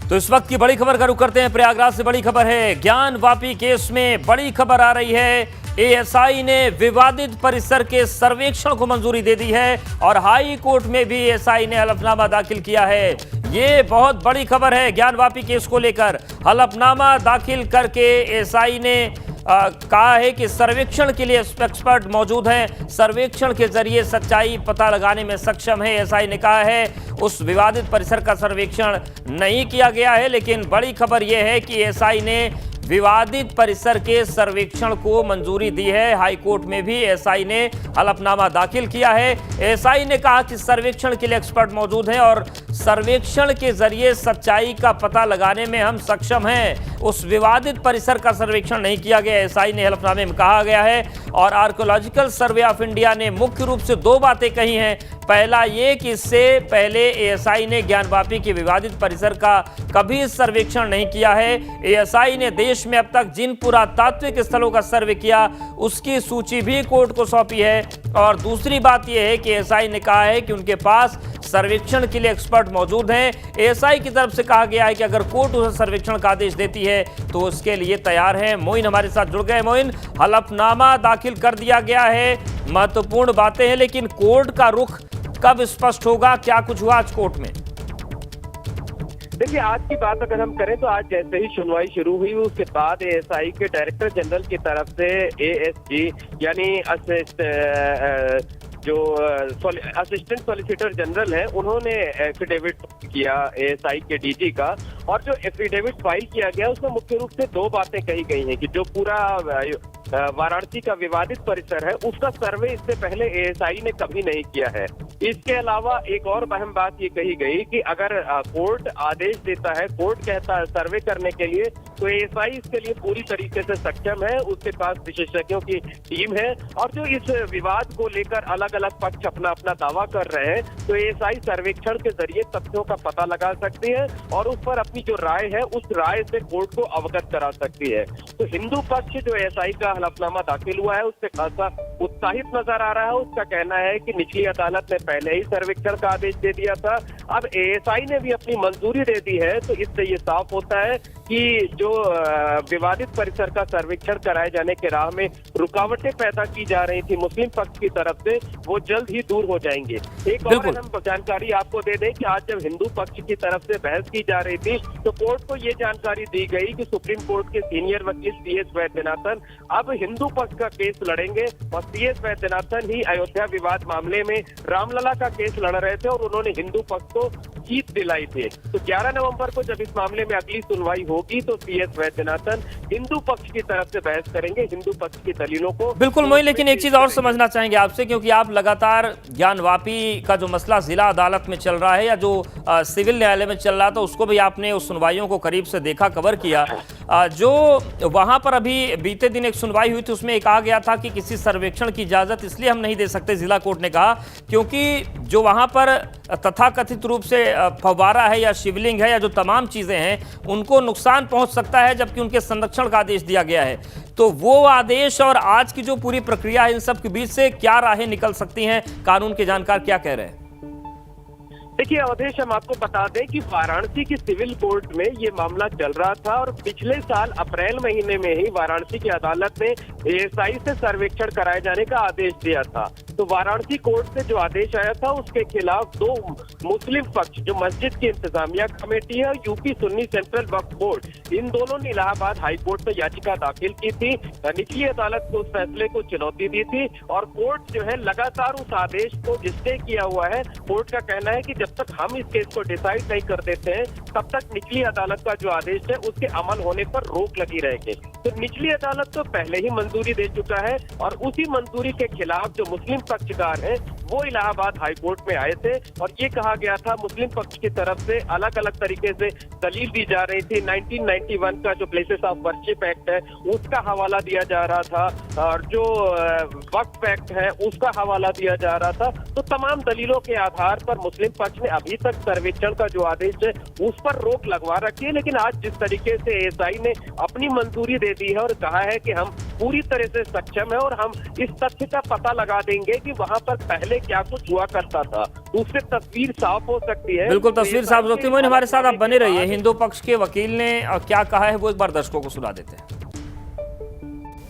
तो इस वक्त की बड़ी खबर का रुख करते हैं। प्रयागराज से बड़ी खबर है। ज्ञान वापी केस में बड़ी खबर आ रही है। एएसआई ने विवादित परिसर के सर्वेक्षण को मंजूरी दे दी है और हाई कोर्ट में भी एएसआई ने हलफनामा दाखिल किया है। ये बहुत बड़ी खबर है। ज्ञान वापी केस को लेकर हलफनामा दाखिल करके एएसआई ने कहा है कि सर्वेक्षण के लिए एक्सपर्ट मौजूद हैं, सर्वेक्षण के जरिए सच्चाई पता लगाने में सक्षम है। एएसआई ने कहा है उस विवादित परिसर का सर्वेक्षण नहीं किया गया है, लेकिन बड़ी खबर यह है कि एएसआई ने विवादित परिसर के सर्वेक्षण को मंजूरी दी है। हाईकोर्ट में भी एएसआई ने हलफनामा दाखिल किया है। एएसआई ने कहा कि सर्वेक्षण के लिए एक्सपर्ट मौजूद हैं और सर्वेक्षण के जरिए सच्चाई का पता लगाने में हम सक्षम हैं। उस विवादित परिसर का सर्वेक्षण नहीं किया गया, एएसआई ने हलफनामे में कहा गया है। और आर्कियोलॉजिकल सर्वे ऑफ इंडिया ने मुख्य रूप से दो बातें कही हैं। पहला ये कि इससे पहले एएसआई ने ज्ञान वापी के विवादित परिसर का कभी सर्वेक्षण नहीं किया है। एएसआई ने देश में अब तक जिन पुरातात्विक स्थलों का सर्वे किया उसकी सूची भी कोर्ट को सौंपी है। और दूसरी बात यह है कि एएसआई ने कहा है कि उनके पास सर्वेक्षण के लिए एक्सपर्ट मौजूद हैं। एएसआई की तरफ से कहा गया है कि अगर कोर्ट उसे सर्वेक्षण का आदेश देती है तो उसके लिए तैयार है। मोइन हमारे साथ जुड़ गए। मोइन, हलफनामा दाखिल कर दिया गया है, महत्वपूर्ण बातें हैं, लेकिन कोर्ट का रुख कब स्पष्ट होगा? क्या कुछ हुआ आज कोर्ट में? देखिए, आज की बात अगर हम करें तो आज जैसे ही सुनवाई शुरू हुई उसके बाद एएसआई के डायरेक्टर जनरल की तरफ से एएसजी यानी जो असिस्टेंट सॉलिसिटर जनरल है उन्होंने एफिडेविट किया एएसआई के डीजी का। और जो एफिडेविट फाइल किया गया उसमें मुख्य रूप से दो बातें कही गई हैं कि जो पूरा वाराणसी का विवादित परिसर है उसका सर्वे इससे पहले एएसआई ने कभी नहीं किया है। इसके अलावा एक और अहम बात ये कही गई कि अगर कोर्ट आदेश देता है, कोर्ट कहता है सर्वे करने के लिए, तो एएसआई इसके लिए पूरी तरीके से सक्षम है। उसके पास विशेषज्ञों की टीम है और जो इस विवाद को लेकर अलग अलग पक्ष अपना अपना दावा कर रहे हैं, तो एएसआई सर्वेक्षण के जरिए तथ्यों का पता लगा सकती है और उस पर अपनी जो राय है उस राय से कोर्ट को अवगत करा सकती है। तो हिंदू पक्ष जो एएसआई का हलफनामा दाखिल हुआ है उससे खासा उत्साहित नजर आ रहा है। उसका कहना है कि निचली अदालत ने पहले ही सर्वेक्षण का आदेश दे दिया था, अब एएसआई ने भी अपनी मंजूरी दे दी है। तो इससे ये साफ होता है कि जो विवादित परिसर का सर्वेक्षण कराए जाने के राह में रुकावटें पैदा की जा रही थी मुस्लिम पक्ष की तरफ से, वो जल्द ही दूर हो जाएंगे। एक और हम जानकारी आपको दे दें कि आज जब हिंदू पक्ष की तरफ से बहस की जा रही थी तो कोर्ट को ये जानकारी दी गई कि सुप्रीम कोर्ट के सीनियर वकील सीएस वैद्यनाथन अब हिंदू पक्ष का केस लड़ेंगे। और सीएस वैद्यनाथन ही अयोध्या विवाद मामले में रामलला का केस लड़ रहे थे और उन्होंने हिंदू पक्ष को जीत दिलाई थी। तो 11 नवंबर को जब इस मामले में अगली सुनवाई होगी तो सीएस वैद्यनाथन हिंदू पक्ष की तरफ से बहस करेंगे, हिंदू पक्ष की दलीलों को। बिल्कुल मोइन, लेकिन एक चीज और समझना चाहेंगे आपसे, क्योंकि आप लगातार ज्ञान वापी का जो मसला जिला अदालत में चल रहा है या जो सिविल न्यायालय में चल रहा था उसको भी आपने उस सुनवाइयों को करीब से देखा, कवर किया। जो वहां पर अभी बीते दिन एक सुनवाई हुई थी उसमें कहा गया था कि किसी सर्वेक्षण की इजाजत इसलिए हम नहीं दे सकते, जिला कोर्ट ने कहा, क्योंकि जो वहां पर तथाकथित रूप से फव्वारा है या शिवलिंग है या जो तमाम चीजें हैं उनको नुकसान पहुंच सकता है, जबकि उनके संरक्षण का आदेश दिया गया है। तो वो आदेश और आज की जो पूरी प्रक्रिया है इन सब के बीच से क्या राहें निकल सकती हैं? कानून के जानकार क्या कह रहे हैं? देखिए अवधेश, हम आपको बता दें कि वाराणसी की सिविल कोर्ट में ये मामला चल रहा था और पिछले साल अप्रैल महीने में ही वाराणसी की अदालत ने एएसआई से सर्वेक्षण कराए जाने का आदेश दिया था। तो वाराणसी कोर्ट से जो आदेश आया था उसके खिलाफ दो मुस्लिम पक्ष, जो मस्जिद की इंतजामिया कमेटी है और यूपी सुन्नी सेंट्रल वक्फ बोर्ड, इन दोनों ने इलाहाबाद हाईकोर्ट में याचिका दाखिल की थी। निचली अदालत को उस फैसले को चुनौती दी थी और कोर्ट जो है लगातार उस आदेश को स्टे किया हुआ है। कोर्ट का कहना है कि जब तक हम इस केस को डिसाइड नहीं कर देते हैं तब तक निचली अदालत का जो आदेश है उसके अमल होने पर रोक लगी रहेगी। तो निचली अदालत तो पहले ही मंजूरी दे चुका है और उसी मंजूरी के खिलाफ जो मुस्लिम पक्षकार हैं वो इलाहाबाद हाईकोर्ट में आए थे और ये कहा गया था मुस्लिम पक्ष की तरफ से अलग अलग तरीके से दलील दी जा रही थी। 1991 का जो प्लेसेस ऑफ वर्शिप एक्ट है उसका हवाला दिया जा रहा था और जो वक्फ एक्ट है उसका हवाला दिया जा रहा था। तो तमाम दलीलों के आधार पर मुस्लिम पक्ष ने अभी तक सर्वेक्षण का जो आदेश है उस पर रोक लगवा रखी है। लेकिन आज जिस तरीके से एएसआई ने अपनी मंजूरी दे दी है और कहा है कि हम पूरी तरह से सक्षम है और हम इस तथ्य का पता लगा देंगे कि वहां पर पहले क्या कुछ हुआ करता था, उससे तस्वीर साफ हो सकती है। बिल्कुल तस्वीर साफ हो सकती है। मोइन, हमारे साथ आप बने रहिए। हिंदू पक्ष के वकील ने क्या कहा है वो एक बार दर्शकों को सुना देते हैं।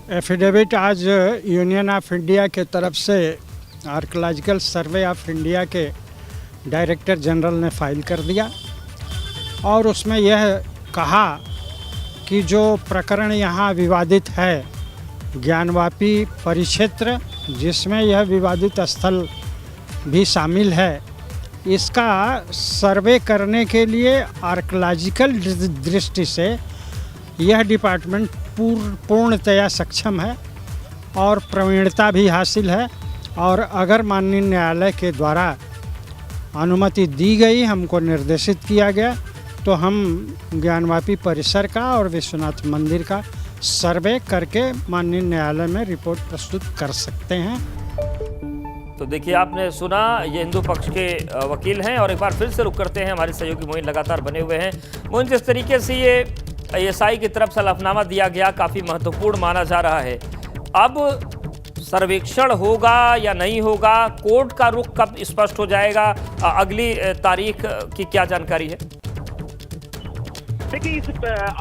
एफिडेविट आज यूनियन ऑफ इंडिया के तरफ से आर्कोलॉजिकल सर्वे ऑफ इंडिया के डायरेक्टर जनरल ने फाइल कर दिया और उसमें यह कहा कि जो प्रकरण यहाँ विवादित है, ज्ञानवापी परिक्षेत्र जिसमें यह विवादित स्थल भी शामिल है, इसका सर्वे करने के लिए आर्कोलॉजिकल दृष्टि से यह डिपार्टमेंट पूर्णतया सक्षम है और प्रवीणता भी हासिल है। और अगर माननीय न्यायालय के द्वारा अनुमति दी गई, हमको निर्देशित किया गया, तो हम ज्ञानवापी परिसर का और विश्वनाथ मंदिर का सर्वे करके माननीय न्यायालय में रिपोर्ट प्रस्तुत कर सकते हैं। तो देखिए, आपने सुना, ये हिंदू पक्ष के वकील हैं। और एक बार फिर से रुक करते हैं, हमारे सहयोगी मोइन लगातार बने हुए हैं। मोइन, जिस तरीके से ये एएसआई की तरफ से हलफनामा दिया गया काफ़ी महत्वपूर्ण माना जा रहा है। अब सर्वेक्षण होगा या नहीं होगा, कोर्ट का रुख कब स्पष्ट हो जाएगा, अगली तारीख की क्या जानकारी है? देखिए,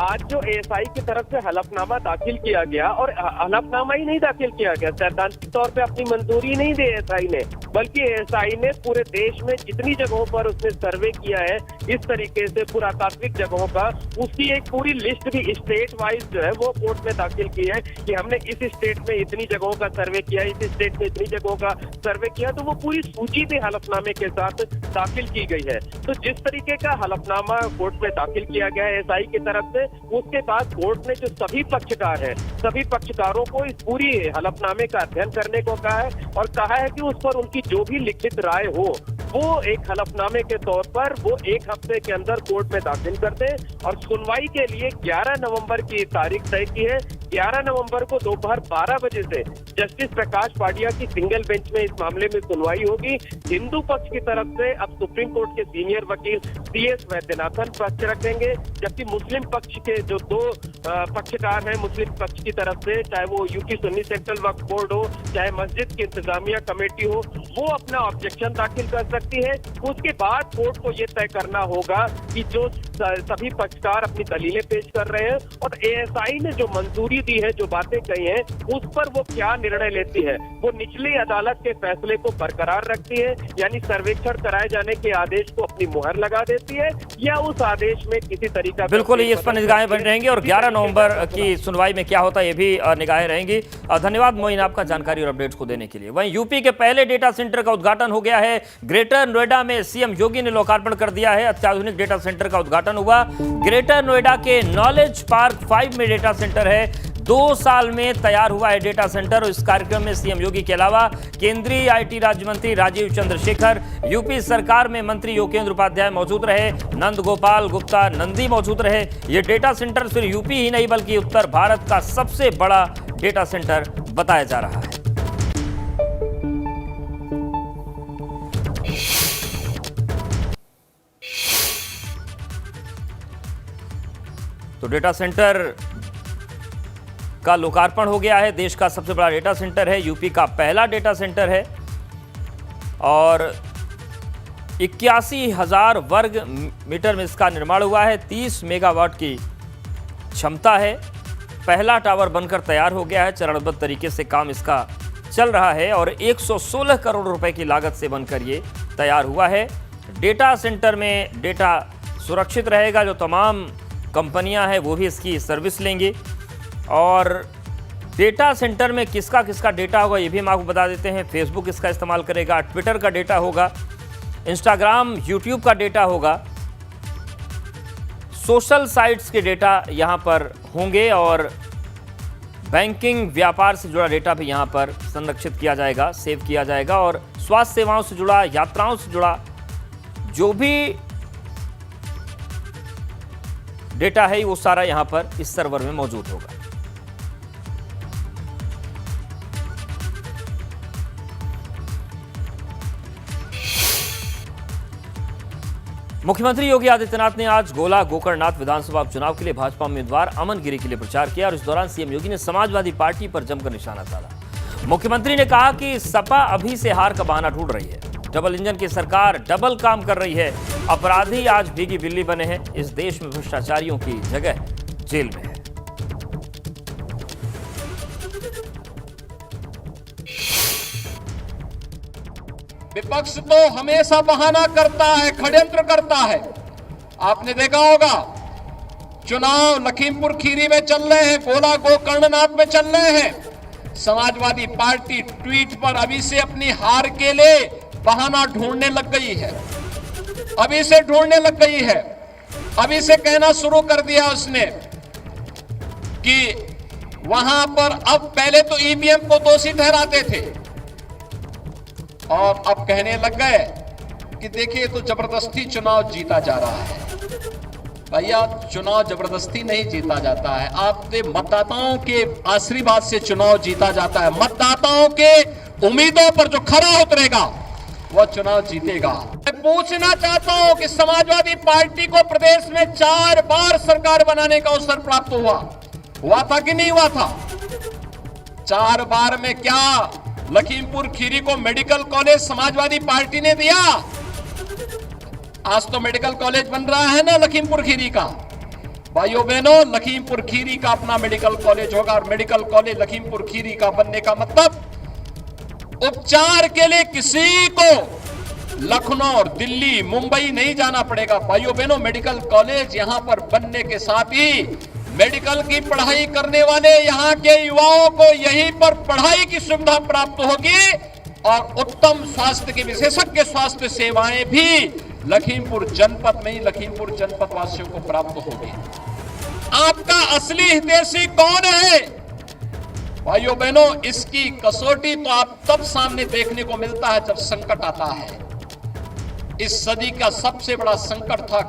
आज जो एएसआई की तरफ से हलफनामा दाखिल किया गया, और हलफनामा ही नहीं दाखिल किया गया, सैद्धांतिक तौर पे अपनी मंजूरी नहीं दी एएसआई ने, बल्कि एएसआई ने पूरे देश में जितनी जगहों पर उसने सर्वे किया है इस तरीके से पुरातात्विक जगहों का, उसकी एक पूरी लिस्ट भी स्टेट वाइज जो है वो कोर्ट में दाखिल की है कि हमने इस स्टेट में इतनी जगहों का सर्वे किया, इस स्टेट में इतनी जगहों का सर्वे किया, तो वो पूरी सूची भी हलफनामे के साथ दाखिल की गई है। तो जिस तरीके का हलफनामा कोर्ट में दाखिल किया गया है एएसआई की तरफ से, उसके बाद कोर्ट ने जो सभी पक्षकार हैं, सभी पक्षकारों को इस पूरी हलफनामे का अध्ययन करने को कहा है और कहा है कि उस पर उनकी जो भी लिखित राय हो वो एक हलफनामे के तौर पर वो 1 हफ्ते के अंदर कोर्ट में दाखिल कर दें। और सुनवाई के लिए 11 नवंबर की तारीख तय की है। 11 नवंबर को दोपहर 12 बजे से जस्टिस प्रकाश पाडिया की सिंगल बेंच में इस मामले में सुनवाई होगी। हिंदू पक्ष की तरफ से अब सुप्रीम कोर्ट के सीनियर वकील CS वैद्यनाथन पक्ष रखेंगे, जबकि मुस्लिम पक्ष के जो 2 पक्षकार हैं मुस्लिम पक्ष की तरफ से, चाहे वो यूपी सुन्नी सेंट्रल वक्फ बोर्ड हो, चाहे मस्जिद की इंतजामिया कमेटी हो, वो अपना ऑब्जेक्शन दाखिल कर सकती है। उसके बाद कोर्ट को ये तय करना होगा कि जो सभी पक्षकार अपनी दलीलें पेश कर रहे हैं और एएसआई ने जो मंजूरी दी है, जो बातें कही हैं, उस पर वो क्या निर्णय लेती है। वो निचली अदालत के फैसले को बरकरार रखती है, यानी सर्वेक्षण कराए जाने के आदेश को अपनी मुहर लगा देती है, या उस आदेश में किसी तरीका बिल्कुल इस पर निगाहें बनी रहेंगी। और 11 नवंबर की सुनवाई में क्या होता है ये भी निगाहें रहेंगी। धन्यवाद मोइन आपका जानकारी और अपडेट्स को देने के लिए। वहीं यूपी के पहले डेटा सेंटर का उद्घाटन हो गया है। ग्रेटर नोएडा में सीएम योगी ने लोकार्पण कर दिया है। अत्याधुनिक डेटा सेंटर का उद्घाटन हुआ। ग्रेटर नोएडा के नॉलेज पार्क 5 में डेटा सेंटर है। 2 साल में तैयार हुआ है डेटा सेंटर। और इस कार्यक्रम में सीएम योगी के अलावा केंद्रीय IT राज्य मंत्री राजीव चंद्रशेखर, यूपी सरकार में मंत्री योगेंद्र उपाध्याय मौजूद रहे, नंद गोपाल गुप्ता नंदी मौजूद रहे। यह डेटा सेंटर सिर्फ यूपी ही नहीं बल्कि उत्तर भारत का सबसे बड़ा डेटा सेंटर बताया जा रहा है। तो डेटा सेंटर का लोकार्पण हो गया है। देश का सबसे बड़ा डेटा सेंटर है, यूपी का पहला डेटा सेंटर है और 81,000 वर्ग मीटर में इसका निर्माण हुआ है। 30 मेगावाट की क्षमता है। पहला टावर बनकर तैयार हो गया है। चरणबद्ध तरीके से काम इसका चल रहा है और 116 करोड़ रुपए की लागत से बनकर ये तैयार हुआ है। डेटा सेंटर में डेटा सुरक्षित रहेगा। जो तमाम कंपनियां हैं वो भी इसकी सर्विस लेंगी। और डेटा सेंटर में किसका किसका डेटा होगा ये भी हम आपको बता देते हैं। फेसबुक इसका इस्तेमाल करेगा, ट्विटर का डेटा होगा, इंस्टाग्राम, यूट्यूब का डेटा होगा, सोशल साइट्स के डेटा यहाँ पर होंगे और बैंकिंग व्यापार से जुड़ा डेटा भी यहाँ पर संरक्षित किया जाएगा, सेव किया जाएगा। और स्वास्थ्य सेवाओं से जुड़ा, यात्राओं से जुड़ा जो भी डेटा है वो सारा यहाँ पर इस सर्वर में मौजूद होगा। मुख्यमंत्री योगी आदित्यनाथ ने आज गोला गोकर्णनाथ विधानसभा उपचुनाव के लिए भाजपा उम्मीदवार अमन गिरी के लिए प्रचार किया और इस दौरान सीएम योगी ने समाजवादी पार्टी पर जमकर निशाना साधा। मुख्यमंत्री ने कहा कि सपा अभी से हार का बहाना ढूंढ रही है। डबल इंजन की सरकार डबल काम कर रही है। अपराधी आज भीगी बिल्ली बने हैं। इस देश में भ्रष्टाचारियों की जगह जेल में है। विपक्ष तो हमेशा बहाना करता है, षड्यंत्र करता है। आपने देखा होगा चुनाव लखीमपुर खीरी में चल रहे हैं, गोला गोकर्णनाथ में चल रहे हैं। समाजवादी पार्टी ट्वीट पर अभी से अपनी हार के लिए बहाना ढूंढने लग गई है। अभी से ढूंढने लग गई है। अभी से कहना शुरू कर दिया उसने कि वहां पर अब पहले तो ईवीएम को दोषी ठहराते थे और अब कहने लग गए कि देखिए तो जबरदस्ती चुनाव जीता जा रहा है। भैया चुनाव जबरदस्ती नहीं जीता जाता है, आपके मतदाताओं के आशीर्वाद से चुनाव जीता जाता है। मतदाताओं के उम्मीदों पर जो खरा उतरेगा वह चुनाव जीतेगा। मैं पूछना चाहता हूं कि समाजवादी पार्टी को प्रदेश में 4 बार सरकार बनाने का अवसर प्राप्त हुआ था कि नहीं हुआ था? 4 बार में क्या लखीमपुर खीरी को मेडिकल कॉलेज समाजवादी पार्टी ने दिया? आज तो मेडिकल कॉलेज बन रहा है ना लखीमपुर खीरी का। भाइयों बहनों, लखीमपुर खीरी का अपना मेडिकल कॉलेज होगा और मेडिकल कॉलेज लखीमपुर खीरी का बनने का मतलब उपचार के लिए किसी को लखनऊ और दिल्ली मुंबई नहीं जाना पड़ेगा। भाइयों बहनों, मेडिकल कॉलेज यहां पर बनने के साथ ही मेडिकल की पढ़ाई करने वाले यहाँ के युवाओं को यहीं पर पढ़ाई की सुविधा प्राप्त होगी और उत्तम स्वास्थ्य के विशेषज्ञ स्वास्थ्य सेवाएं भी लखीमपुर जनपद में ही लखीमपुर जनपद वासियों को प्राप्त होगी। आपका असली हितैषी कौन है? भाइयों बहनों, इसकी कसौटी तो आप तब सामने देखने को मिलता है जब संकट आता है। इस सदी का सबसे बड़ा संकट था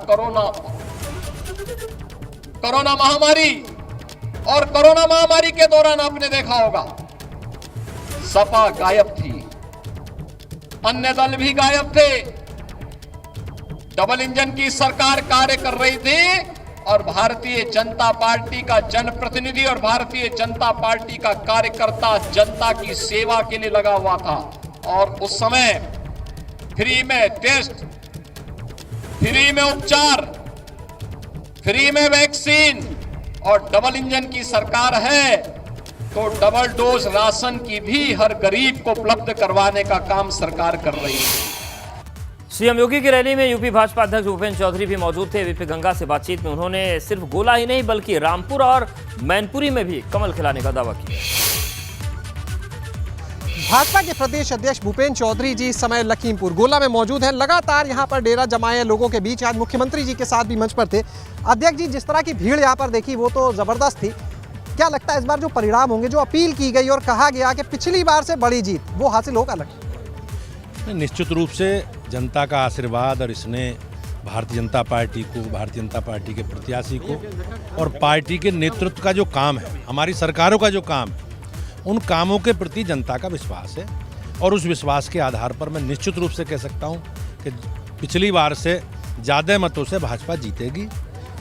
कोरोना महामारी। और कोरोना महामारी के दौरान आपने देखा होगा सपा गायब थी, अन्य दल भी गायब थे। डबल इंजन की सरकार कार्य कर रही थी और भारतीय जनता पार्टी का जनप्रतिनिधि और भारतीय जनता पार्टी का कार्यकर्ता जनता की सेवा के लिए लगा हुआ था। और उस समय फ्री में टेस्ट, फ्री में उपचार, फ्री में वैक्सीन और डबल इंजन की सरकार है तो डबल डोज राशन की भी हर गरीब को उपलब्ध करवाने का काम सरकार कर रही है। सीएम योगी की रैली में यूपी भाजपा अध्यक्ष भूपेंद्र चौधरी भी मौजूद थे। वीपी गंगा से बातचीत में उन्होंने सिर्फ गोला ही नहीं बल्कि रामपुर और मैनपुरी में भी कमल खिलाने का दावा किया। भाजपा के प्रदेश अध्यक्ष भूपेंद्र चौधरी जी इस समय लखीमपुर गोला में मौजूद हैं। लगातार यहां पर डेरा जमाए लोगों के बीच। आज मुख्यमंत्री जी के साथ भी मंच पर थे। अध्यक्ष जी, जिस तरह की भीड़ यहां पर देखी वो तो जबरदस्त थी। क्या लगता है इस बार जो परिणाम होंगे, जो अपील की गई और कहा गया कि पिछली बार से बड़ी जीत, वो हासिल होगा? निश्चित रूप से जनता का आशीर्वाद और इसने भारतीय जनता पार्टी को, भारतीय जनता पार्टी के प्रत्याशी को और पार्टी के नेतृत्व का जो काम है, हमारी सरकारों का जो काम है, उन कामों के प्रति जनता का विश्वास है। और उस विश्वास के आधार पर मैं निश्चित रूप से कह सकता हूं कि पिछली बार से ज़्यादा मतों से भाजपा जीतेगी।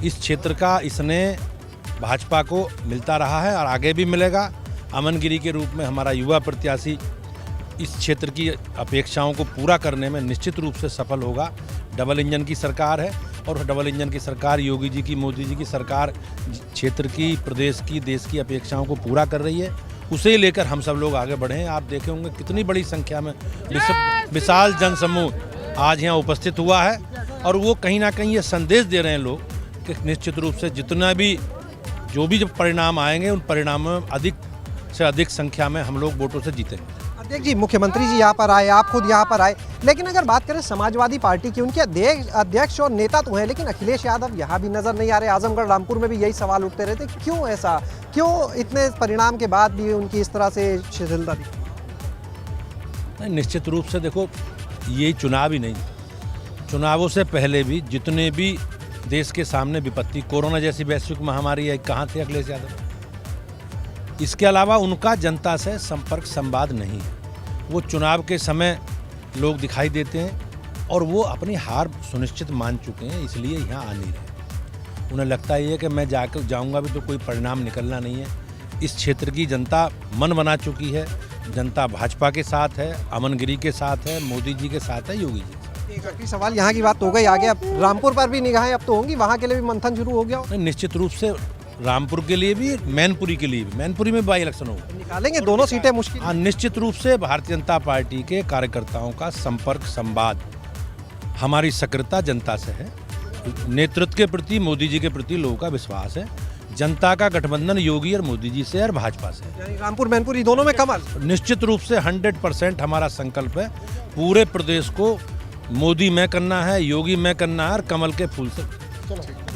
इस क्षेत्र का इसने भाजपा को मिलता रहा है और आगे भी मिलेगा। अमन गिरी के रूप में हमारा युवा प्रत्याशी इस क्षेत्र की अपेक्षाओं को पूरा करने में निश्चित रूप से सफल होगा। डबल इंजन की सरकार है और डबल इंजन की सरकार योगी जी की, मोदी जी की सरकार क्षेत्र की, प्रदेश की, देश की अपेक्षाओं को पूरा कर रही है। उसे लेकर हम सब लोग आगे बढ़े हैं। आप देखे होंगे कितनी बड़ी संख्या में विशाल जनसमूह आज यहाँ उपस्थित हुआ है और वो कहीं ना कहीं ये संदेश दे रहे हैं लोग कि निश्चित रूप से जितना भी जो भी परिणाम आएंगे उन परिणामों में अधिक से अधिक संख्या में हम लोग वोटों से जीतेंगे। अध्यक्ष जी, मुख्यमंत्री जी यहाँ पर आए, आप खुद यहाँ पर आए, लेकिन अगर बात करें समाजवादी पार्टी की, उनके अध्यक्ष और नेता तो हैं, लेकिन अखिलेश यादव यहाँ भी नजर नहीं आ रहे। आजमगढ़, रामपुर में भी यही सवाल उठते रहते, क्यों ऐसा, क्यों इतने परिणाम के बाद भी उनकी इस तरह से शिथिलता दिखी? निश्चित रूप से देखो, ये चुनाव ही नहीं, चुनावों से पहले भी जितने भी देश के सामने विपत्ति, कोरोना जैसी वैश्विक महामारी है, कहाँ थे अखिलेश यादव? इसके अलावा उनका जनता से संपर्क संवाद नहीं है। वो चुनाव के समय लोग दिखाई देते हैं और वो अपनी हार सुनिश्चित मान चुके हैं, इसलिए यहाँ आ नहीं रहे। उन्हें लगता ये है कि मैं जाकर जाऊँगा भी तो कोई परिणाम निकलना नहीं है। इस क्षेत्र की जनता मन बना चुकी है, जनता भाजपा के साथ है, अमनगिरी के साथ है, मोदी जी के साथ है, योगी जी। एक आखिरी सवाल, यहाँ की बात हो गई, आगे अब रामपुर पर भी निगाहें अब तो होंगी, वहाँ के लिए भी मंथन शुरू हो गया हो? निश्चित रूप से रामपुर के लिए भी, मैनपुरी के लिए भी। मैनपुरी में बाई इलेक्शन होगा, निकालेंगे दोनों सीटें मुश्किल। हाँ, निश्चित रूप से भारतीय जनता पार्टी के कार्यकर्ताओं का संपर्क संवाद, हमारी सक्रियता जनता से है। नेतृत्व के प्रति, मोदी जी के प्रति लोगों का विश्वास है। जनता का गठबंधन योगी और मोदी जी से और भाजपा से। यानी रामपुर मैनपुरी दोनों में कमल। निश्चित रूप से 100% हमारा संकल्प है पूरे प्रदेश को मोदी में करना है, योगी में करना है और कमल के फूल से।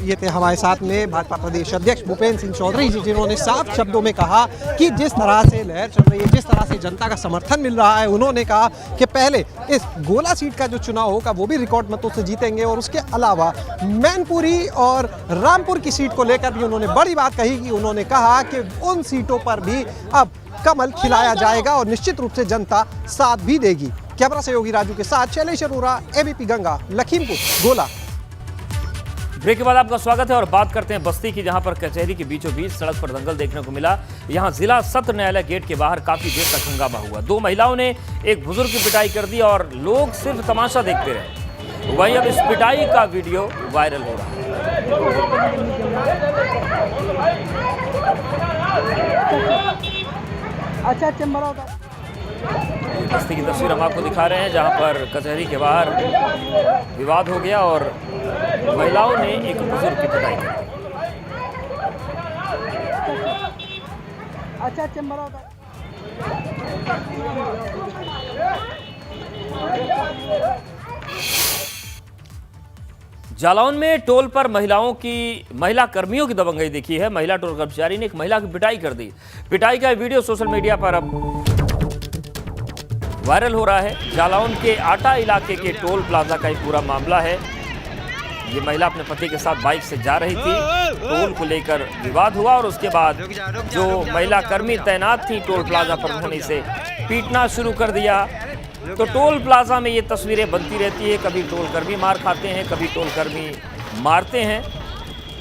ये थे हमारे साथ में भाजपा प्रदेश अध्यक्ष भूपेंद्र सिंह चौधरी जी, जिन्होंने साफ शब्दों में कहा कि जिस तरह से लहर चल रही है, जिस तरह से जनता का समर्थन मिल रहा है, उन्होंने कहा कि पहले इस गोला सीट का जो चुनाव होगा वो भी रिकॉर्ड मतों से जीतेंगे और उसके अलावा मैनपुरी और रामपुर की सीट को लेकर भी उन्होंने बड़ी बात कही कि उन्होंने कहा कि उन सीटों पर भी अब कमल खिलाया जाएगा और निश्चित रूप से जनता साथ भी देगी। कैमरा सहयोगी राजू के साथ शैलेश अरोरा, एबीपी गंगा, लखीमपुर गोला। ब्रेक के बाद आपका स्वागत है और बात करते हैं बस्ती की, जहां पर कचहरी के बीचों बीच सड़क पर दंगल देखने को मिला। यहां जिला सत्र न्यायालय गेट के बाहर काफी देर तक हंगामा हुआ। 2 महिलाओं ने एक बुजुर्ग की पिटाई कर दी और लोग सिर्फ तमाशा देखते रहे। वहीं अब इस पिटाई का वीडियो वायरल हो रहा है। बस्ती की तस्वीर हम आपको दिखा रहे हैं, जहां पर कचहरी के बाहर विवाद हो गया और महिलाओं ने एक बुजुर्ग की पिटाई की। जालौन में टोल पर महिला कर्मियों की दबंगई दिखी है। महिला टोल कर्मचारी ने एक महिला की पिटाई कर दी। पिटाई का वीडियो सोशल मीडिया पर अब वायरल हो रहा है। जालौन के आटा इलाके के टोल प्लाजा का एक पूरा मामला है। ये महिला अपने पति के साथ बाइक से जा रही थी, टोल को लेकर विवाद हुआ और उसके बाद जो महिला कर्मी तैनात थी टोल प्लाजा पर, उन्होंने इसे पीटना शुरू कर दिया। तो टोल प्लाजा में ये तस्वीरें बनती रहती है, कभी टोल कर्मी मार खाते हैं, कभी टोल कर्मी मारते हैं।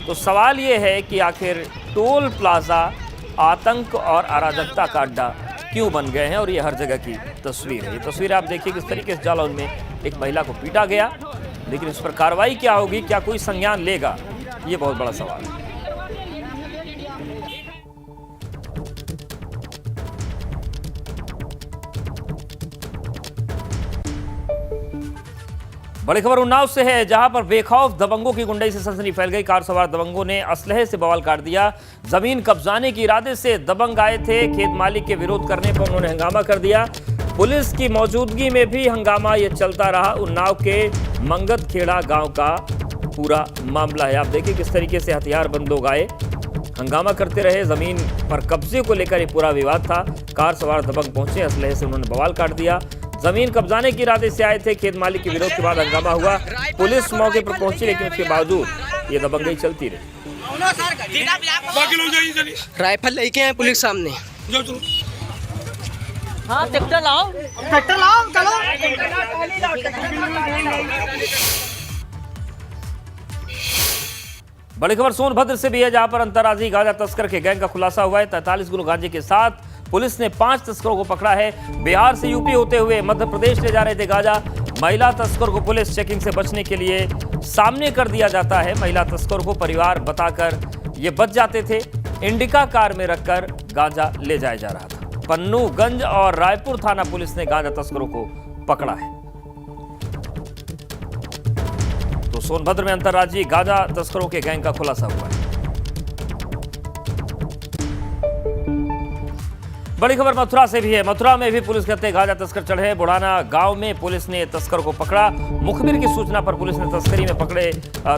तो सवाल ये है कि आखिर टोल प्लाजा आतंक और अराजकता का अड्डा क्यों बन गए हैं, और ये हर जगह की तस्वीर है। ये तस्वीर आप देखिए किस तरीके से जालौन में एक महिला को पीटा गया, लेकिन इस पर कार्रवाई क्या होगी, क्या कोई संज्ञान लेगा, ये बहुत बड़ा सवाल है। बड़ी खबर उन्नाव से है, जहां पर बेखौफ दबंगों की गुंडई से सनसनी फैल गई। कार सवार दबंगों ने असलहे से बवाल काट दिया। जमीन कब्जाने के इरादे से दबंग आए थे। खेत मालिक के विरोध करने पर उन्होंने हंगामा कर दिया। पुलिस की मौजूदगी में भी हंगामा ये चलता रहा। उन्नाव के मंगतखेड़ा गांव का पूरा मामला है। आप देखिए किस तरीके से हथियारबंद लोग आए, हंगामा करते रहे। जमीन पर कब्जे को लेकर ये पूरा विवाद था। कार सवार दबंग पहुंचे, असलहे से उन्होंने बवाल काट दिया। जमीन कब्जाने के इरादे से आए थे। खेत मालिक के विरोध के बाद हंगामा हुआ। पुलिस मौके पर पहुंची, लेकिन उसके बावजूद ये दबंगई चलती रही। राइफल लेके आए पुलिस सामने। हाँ, ट्रैक्टर लाओ चलो। बड़ी खबर सोनभद्र से भी है, जहां पर अंतर्राज्यीय गांजा तस्कर के गैंग का खुलासा हुआ है। 43 किलो गांजे के साथ पुलिस ने 5 तस्करों को पकड़ा है। बिहार से यूपी होते हुए मध्य प्रदेश ले जा रहे थे गांजा। महिला तस्कर को पुलिस चेकिंग से बचने के लिए सामने कर दिया जाता है। महिला तस्कर को परिवार बताकर ये बच जाते थे। इंडिका कार में रखकर गांजा ले जाया जा रहा था। पन्नूगंज और रायपुर थाना पुलिस ने गांजा तस्करों को पकड़ा है। तो सोनभद्र में अंतर्राज्यीय गांजा तस्करों के गैंग का खुलासा हुआ है। बड़ी खबर मथुरा से भी है। मथुरा में भी पुलिस कहते गांजा तस्कर चढ़े। बुढ़ाना गांव में पुलिस ने तस्कर को पकड़ा। मुखबिर की सूचना पर पुलिस ने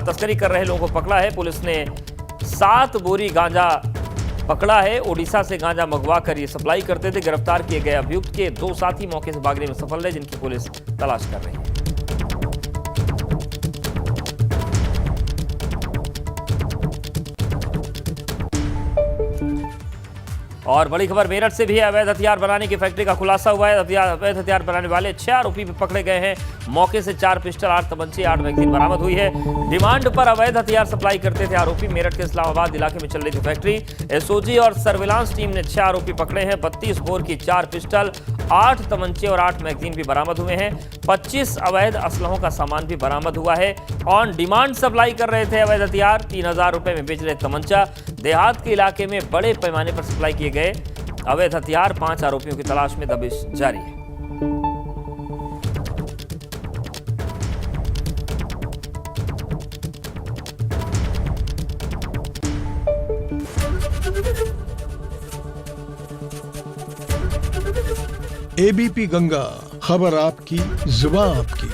तस्करी कर रहे लोगों को पकड़ा है। पुलिस ने 7 बोरी गांजा पकड़ा है। ओडिशा से गांजा मंगवा कर ये सप्लाई करते थे। गिरफ्तार किए गए अभियुक्त के 2 साथी मौके से भागने में सफल रहे, जिनकी पुलिस तलाश कर रही है। और बड़ी खबर मेरठ से भी है। अवैध हथियार बनाने की फैक्ट्री का खुलासा हुआ है। अवैध हथियार बनाने वाले 6 आरोपी भी पकड़े गए हैं। मौके से 4 पिस्टल, 8 तमंचे, 8 मैगजीन बरामद हुई है। डिमांड पर अवैध हथियार सप्लाई करते थे आरोपी। मेरठ के इस्लामाबाद इलाके में चल रही थी फैक्ट्री। एसओजी और सर्विलांस टीम ने 6 आरोपी पकड़े हैं। 32 बोर की 4 पिस्टल, 8 तमंचे और 8 मैगजीन भी बरामद हुए हैं। 25 अवैध असलहों का सामान भी बरामद हुआ है। ऑन डिमांड सप्लाई कर रहे थे अवैध हथियार। 3000 रुपए में बेच रहे तमंचा। देहात के इलाके में बड़े पैमाने पर सप्लाई किए गए अवैध हथियार। 5 आरोपियों की तलाश में दबिश जारी है। एबीपी गंगा, खबर आपकी, जुबान आपकी।